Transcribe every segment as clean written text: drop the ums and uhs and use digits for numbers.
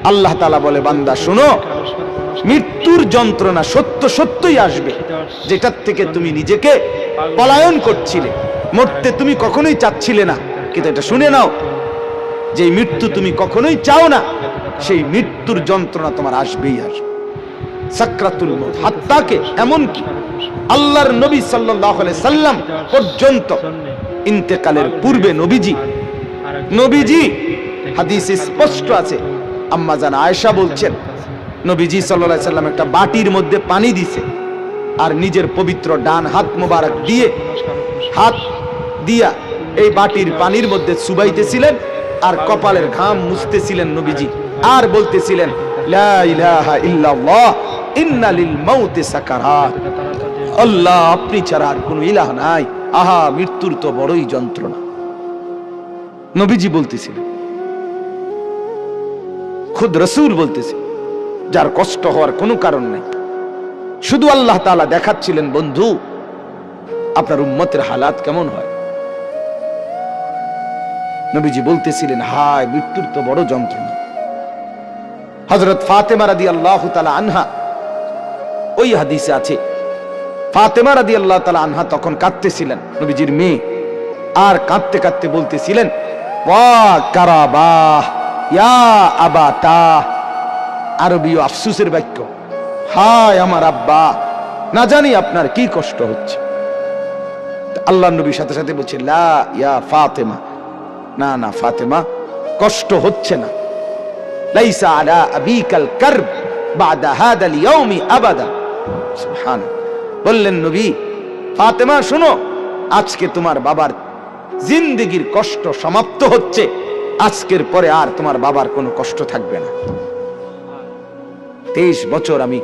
আল্লাহ তাআলা বলে, বান্দা শোনো, মৃত্যুর যন্ত্রণা সত্য সত্যই আসবে, যেটার থেকে তুমি নিজেকে পলায়ন করছিলে, মরতে তুমি কখনোই চাচ্ছিলে না, কিন্তু এটা শুনে নাও, যে মৃত্যু তুমি কখনোই চাও না, সেই মৃত্যুর যন্ত্রণা তোমার আসবেই আসবে। সাকরাতুল মউত হাত্তাকে, এমন কি আল্লাহর নবী সাল্লাল্লাহু আলাইহি সাল্লাম পর্যন্ত ইন্তেকালের পূর্বে নবীজি হাদিসে স্পষ্ট আছে, আম্মা জান আয়েশা বলছেন, নবীজি সাল্লাল্লাহু আলাইহি সাল্লাম একটা বাটির মধ্যে পানি দিছে, আর নিজের পবিত্র ডান হাত মোবারক দিয়ে হাত দিয়া এই বাটির পানির মধ্যে চুবাইতেছিলেন, আর কপালের ঘাম মুছতেছিলেন নবীজি, আর বলতেছিলেন, লা ইলাহা ইল্লাল্লাহ ইন্না লিল মাউতি সাকারাত, আল্লাহ আপনি ছাড়া আর কোনো ইলাহ নাই, আহা মৃত্যুর তো বড়ই যন্ত্রণা। নবীজি বলতেছিলেন, খুদ রাসূল বলতেছে, যার কষ্ট হওয়ার কোনো কারণ নাই, শুধু আল্লাহ তাআলা দেখাচ্ছিলেন, বন্ধু আপনার উম্মতের হালাত কেমন হয়। নবীজি বলতেছিলেন, হায় মৃত্যুর তো বড় যন্ত্রণা। হযরত ফাতেমা রাদিয়াল্লাহু তাআলা আনহা, ওই হাদিসে আছে, ফাতেমা রাদিয়াল্লাহু তাআলা আনহা তখন কাঁদতেছিলেন, নবীজির মেয়ে, আর কাঁদতে কাঁদতে বলতেছিলেন, ওয়া কারাবাহ ইয়া আবাতা, আরবীয় আফসোসের বাক্য, হায় আমার আব্বা, না জানি আপনার কি কষ্ট হচ্ছে। আল্লাহর নবীর সাথে সাথে বলছে, লা ইয়া ফাতেমা, না না ফাতেমা, কষ্ট হচ্ছে না, লাইসা আলা আবিকাল কারব বাদা হাদাল ইয়াউমি আবাদা। সুবহানাল্লাহ। বললেন নবী, ফাতেমা শোনো, আজকে তোমার বাবার জিন্দেগীর কষ্ট সমাপ্ত হচ্ছে, আজকের পরে আর তোমার বাবার কোনো কষ্ট থাকবে না। 23 বছর আমি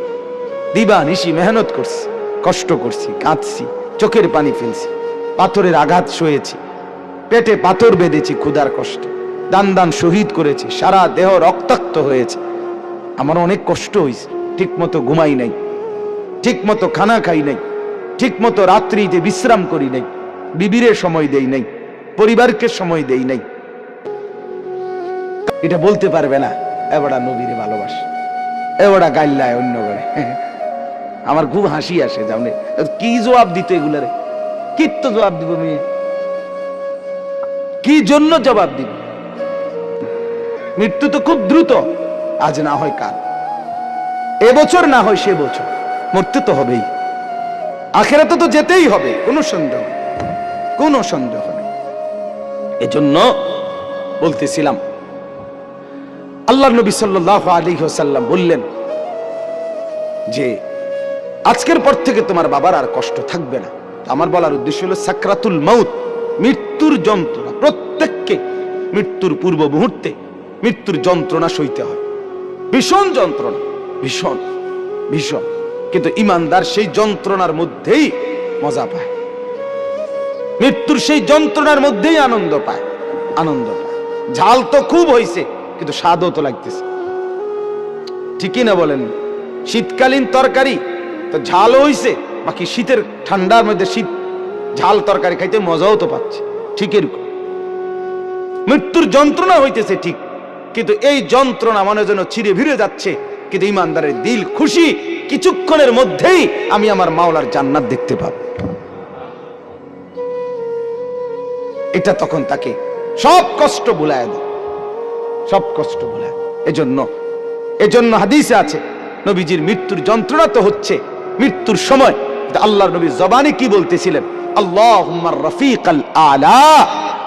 দিবানিশি মেহনত করছি, কষ্ট করছি, কাঁদছি, চোখের পানি ফেলছি, পাথরের আঘাত সয়েছি, পেটে পাথর বেঁধেছি ক্ষুধার কষ্টে, দান দান শহীদ করেছি, সারা দেহ রক্তাক্ত হয়েছে, আমার অনেক কষ্ট হয়েছে, ঠিক মতো ঘুমাই নাই, ঠিক মতো খানা খাই নাই, ঠিক মতো রাত্রিতে বিশ্রাম করি নাই, বিবিরে সময় দেই নাই, পরিবারকে সময় দেই নাই। এটা বলতে পারবে না এবারে নবীরে ভালোবাসে, এবারে গাইল্লায় অন্য করে। আমার খুব হাসি আসে, জানে কি জবাব দিত এগুলারে, কি তো জবাব দিব, মেয়ে কি জন্য জবাব দিব? মৃত্যু তো খুব দ্রুত, আজ না হয় কাল, এবছর না হয় সে বছর, মরতে তো হবেই, আখিরাতে তো যেতেই হবে, কোনো সন্দেহ নেই। এজন্য বলতেছিলাম, আল্লাহর নবী সাল্লাল্লাহু আলাইহি ওয়াসাল্লাম বললেন যে আজকের পর থেকে তোমার বাবার আর কষ্ট থাকবে না। আমার বলার উদ্দেশ্য হলো, সাকরাতুল মাউত, মৃত্যুর যন্ত্রণা, প্রত্যেককে মৃত্যুর পূর্ব মুহূর্তে মৃত্যুর যন্ত্রণা সইতে হয়, ভীষণ যন্ত্রণা, ভীষণ ভীষণ, কিন্তু ঈমানদার সেই যন্ত্রণার মধ্যেই মজা পায়, মৃত্যুর সেই যন্ত্রণার মধ্যেই আনন্দ পায়। ঝাল তো খুব হয়েছে, কিন্তু স্বাদও তো লাগতেছে, ঠিকই না বলেন? শীতকালীন তরকারি তো ঝাল হইছে, বাকি শীতের ঠান্ডার মধ্যে শীত ঝাল তরকারি খাইতে মজাও তো পাচ্ছে, ঠিক এরকম মৃত্যুর যন্ত্রণা হইতেছে ঠিক, কিন্তু এই যন্ত্রণা মনে যেন চিরে ভিড়ে যাচ্ছে, কিন্তু ঈমানদারের দিল খুশি, কিছুক্ষণের মধ্যেই আমি আমার মাওলার জান্নাত দেখতে পাবো। এটা তখন তাকে সব কষ্ট ভুলায় দেয়, সব কষ্ট ভুলায়। এজন্য হাদিসে আছে, নবীজির মৃত্যুর যন্ত্রণা তো হচ্ছে মৃত্যুর সময়, আল্লাহর নবী জবানে কি বলতেছিলেন, আল্লাহুম্মা রাফিকাল আলা,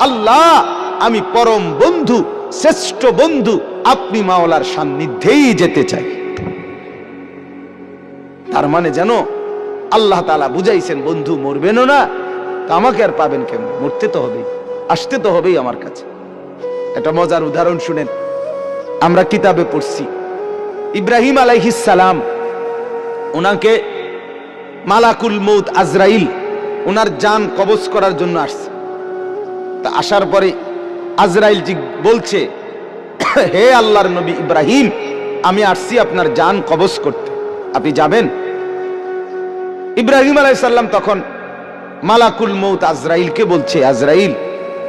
আল্লাহ আমি পরম বন্ধু, শ্রেষ্ঠ বন্ধু, আপনি মাওলার সান্নিধ্যেই যেতে চাই। তার মানে যেন আল্লাহ তাআলা বুঝাইছেন, বন্ধু মরবেনও না তা আমাকে আর পাবেন কেন, মরতে তো হবেই, আসতে তো হবেই আমার কাছে। একটা মজার উদাহরণ শুনেন, আমরা কিতাবে পড়ছি, ইব্রাহিম আলাইহিস সালাম, ওনাকে মালাকুল মউত আজরাইল ওনার জান কবজ করার জন্য আসছে। তা আসার পরে আজরাইল জি বলছে, হে আল্লাহর নবী ইব্রাহিম, আমি আসছি আপনার জান কবজ করতে, আপনি যাবেন? ইব্রাহিম আলাইহিস সালাম তখন মালাকুল মউত আজরাইলকে বলছে, আজরাইল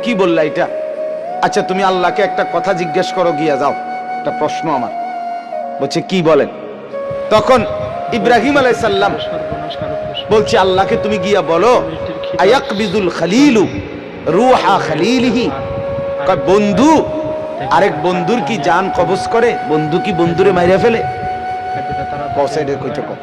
কি বললা এটা? আচ্ছা তুমি আল্লাহকে একটা কথা জিজ্ঞেস করো, গিয়া যাও, একটা প্রশ্ন আমার, বলছে কি বলেন? তখন ইব্রাহিম আলাইহিস সালাম বলছে আল্লাহকে তুমি গিয়া বলো আয়াকবিজুল খলিলু রূহা খলিলিহি, কয় বন্ধু আরেক বন্ধুর কি জান কবজ করে? বন্ধু কি বন্ধুরে মাইরা ফেলে? কসাইডের কইতে কর